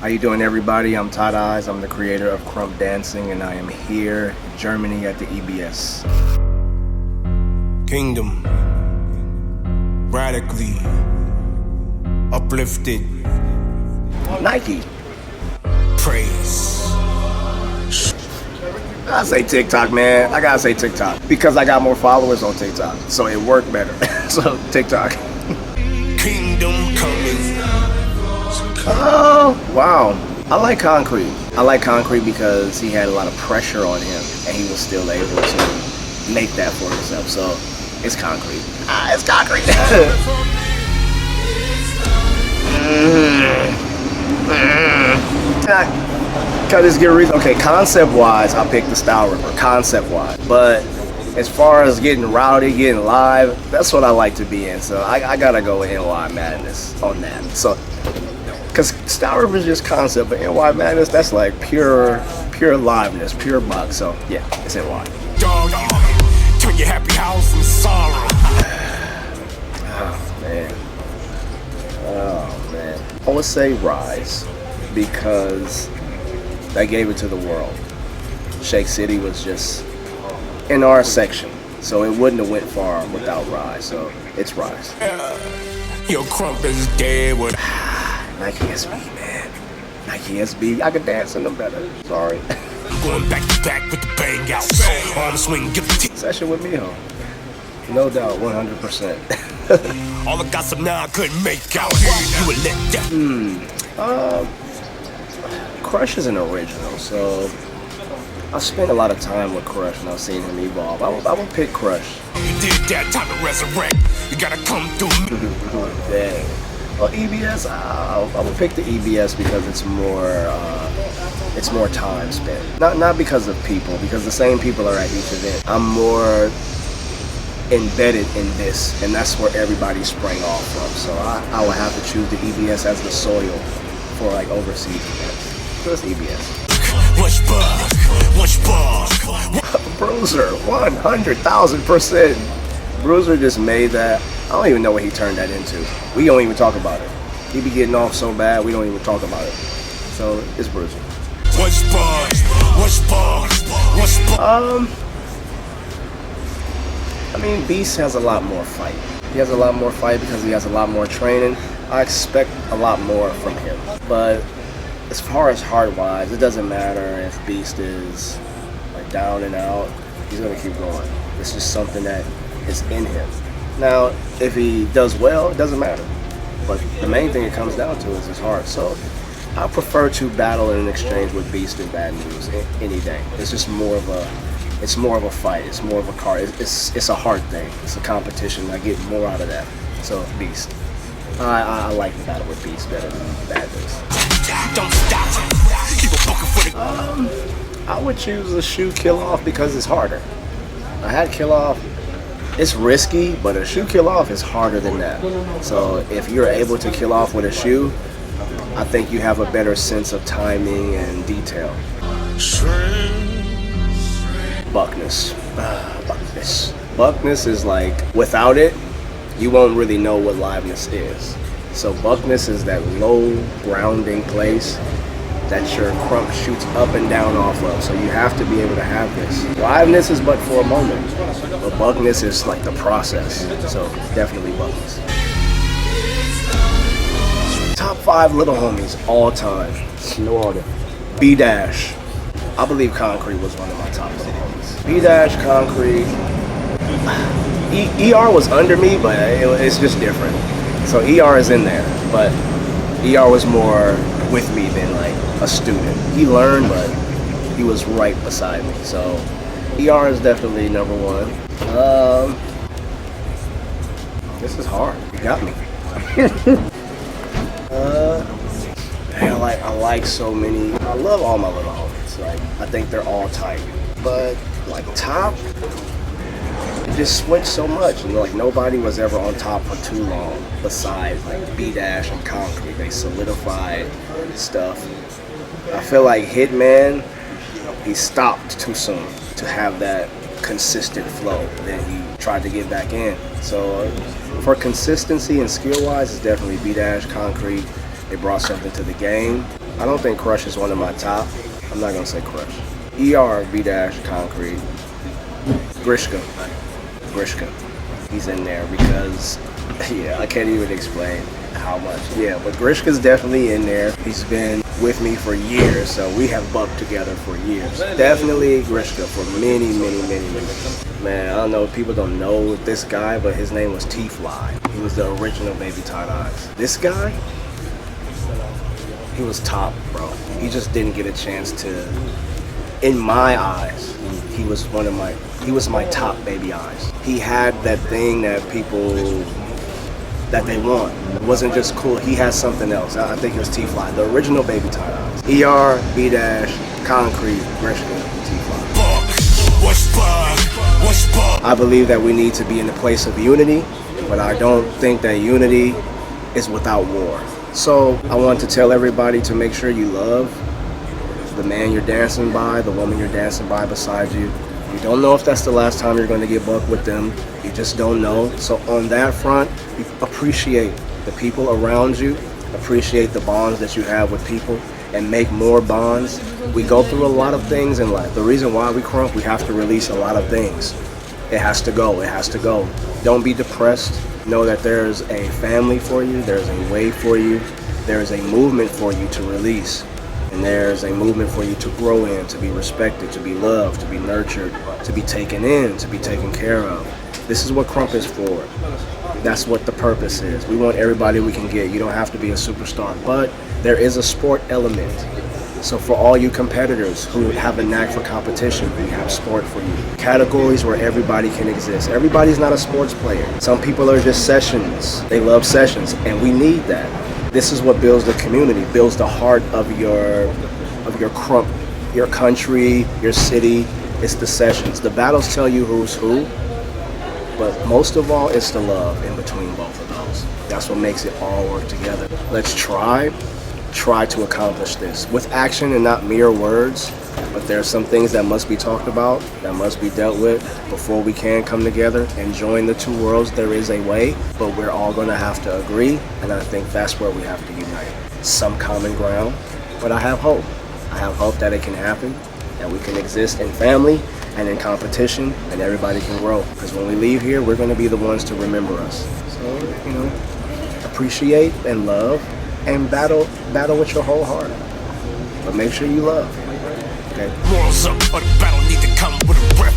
How you doing, everybody? I'm Todd Eyes. I'm the creator of Krump Dancing, and I am here in Germany at the EBS. Kingdom, radically uplifted. Nike. Praise. I say TikTok, man. I gotta say TikTok because I got more followers on TikTok, so it worked better. So TikTok. Kingdom coming. Oh, wow. I like Concrete. I like Concrete because he had a lot of pressure on him and he was still able to make that for himself. So it's Concrete. It's Concrete. Can I just get a reason? Okay, concept-wise, I picked the Style Ripper, concept-wise. But as far as getting rowdy, getting live, that's what I like to be in. So I gotta go with NY Madness on that. So, because Style Ripper is just concept, but NY Madness, that's like pure liveness, pure buck. So yeah, it's NY. Dog, turn your happy house in sorrow. Oh man. Oh man. I would say Rise because I gave it to the world. Shake City was just in our section, so it wouldn't have went far without Rise. So it's Rise. Your Krump is dead with Nike SB, man. Nike SB, I could dance in them better. Sorry. going back to back with the bang out. Arm swing, give the Session with Miho. No doubt, 100%. all the gossip now I couldn't make out. You would let that. Crush is an original, so I spent a lot of time with Crush and I've seen him evolve. I will pick Crush. You did that time to resurrect. You gotta come through me. Dang. Well, EBS, I will pick the EBS because it's more time spent. Not because of people, because the same people are at each event. I'm more embedded in this, and that's where everybody sprang off from. So I would have to choose the EBS as the soil for like overseas events. So it's EBS. What's bug? Bruiser, 100,000%. Bruiser just made that. I don't even know what he turned that into. We don't even talk about it. He be getting off so bad, we don't even talk about it. So it's Bruiser. What's bug? I mean, Beast has a lot more fight. He has a lot more fight because he has a lot more training. I expect a lot more from him. But as far as heart-wise, it doesn't matter if Beast is like down and out. He's gonna keep going. It's just something that is in him. Now, if he does well, it doesn't matter. But the main thing it comes down to is his heart. So I prefer to battle in an exchange with Beast and Bad News any day. It's just more of a fight. It's more of a card. It's a heart thing. It's a competition. I get more out of that. So Beast. I like the battle with Beast better than Bad News. Don't stop. Keep a bucket for the I would choose a shoe kill off because it's harder. I had kill off. It's risky, but a shoe kill off is harder than that. So if you're able to kill off with a shoe, I think you have a better sense of timing and detail. Buckness. Buckness is like, without it, you won't really know what liveness is. So buckness is that low grounding place that your Krump shoots up and down off of. So you have to be able to have this. Liveness is but for a moment, but buckness is like the process. So definitely buckness. Top 5 little homies all time. No order. B-Dash. I believe Concrete was one of my top little homies. B-Dash, Concrete. ER was under me, but it's just different. So ER is in there, but ER was more with me than like a student. He learned, but he was right beside me. So ER is definitely number 1. This is hard. You got me. I like so many. I love all my little homies. Like I think they're all tight. But like top, it just switched so much. And like nobody was ever on top for too long besides like B-Dash and Concrete. They solidified stuff. I feel like Hitman, he stopped too soon to have that consistent flow. Then he tried to get back in. So for consistency and skill-wise, it's definitely B-Dash, Concrete. They brought something to the game. I don't think Crush is one of my top. I'm not gonna say Crush. ERB dash Concrete. Grishka. He's in there because, yeah, I can't even explain how much. Yeah, but Grishka's definitely in there. He's been with me for years, so we have bucked together for years. Definitely Grishka for many years. Man, I don't know if people don't know this guy, but his name was T-Fly. He was the original Baby Tight Eyes. This guy, he was top, bro. He just didn't get a chance to, in my eyes, he was my top Baby Eyes. He had that thing that people, that they want. It wasn't just cool, he had something else. I think it was T-Fly, the original Baby Tight Eyes. ERB dash Concrete, Grishka, T-Fly. I believe that we need to be in a place of unity, but I don't think that unity is without war. So I want to tell everybody to make sure you love the man you're dancing by, the woman you're dancing by beside you. You don't know if that's the last time you're going to get bucked with them. You just don't know. So on that front, you appreciate the people around you, appreciate the bonds that you have with people, and make more bonds. We go through a lot of things in life. The reason why we crump, we have to release a lot of things. It has to go, it has to go. Don't be depressed. Know that there's a family for you, there's a way for you, there's a movement for you to release. And there's a movement for you to grow in, to be respected, to be loved, to be nurtured, to be taken in, to be taken care of. This is what Krump is for. That's what the purpose is. We want everybody we can get. You don't have to be a superstar, but there is a sport element. So for all you competitors who have a knack for competition, we have sport for you. Categories where everybody can exist. Everybody's not a sports player. Some people are just sessions. They love sessions, and we need that. This is what builds the community, builds the heart of your Krump, your country, your city. It's the sessions. The battles tell you who's who, but most of all, it's the love in between both of those. That's what makes it all work together. Let's try to accomplish this with action and not mere words. But there are some things that must be talked about, that must be dealt with before we can come together and join the two worlds. There is a way, but we're all going to have to agree, and I think that's where we have to unite. Some common ground, but I have hope. I have hope that it can happen, that we can exist in family and in competition, and everybody can grow. Because when we leave here, we're going to be the ones to remember us. So, you know, appreciate and love, and battle with your whole heart. But make sure you love. Okay. Morals up, or the battle need to come with a breath.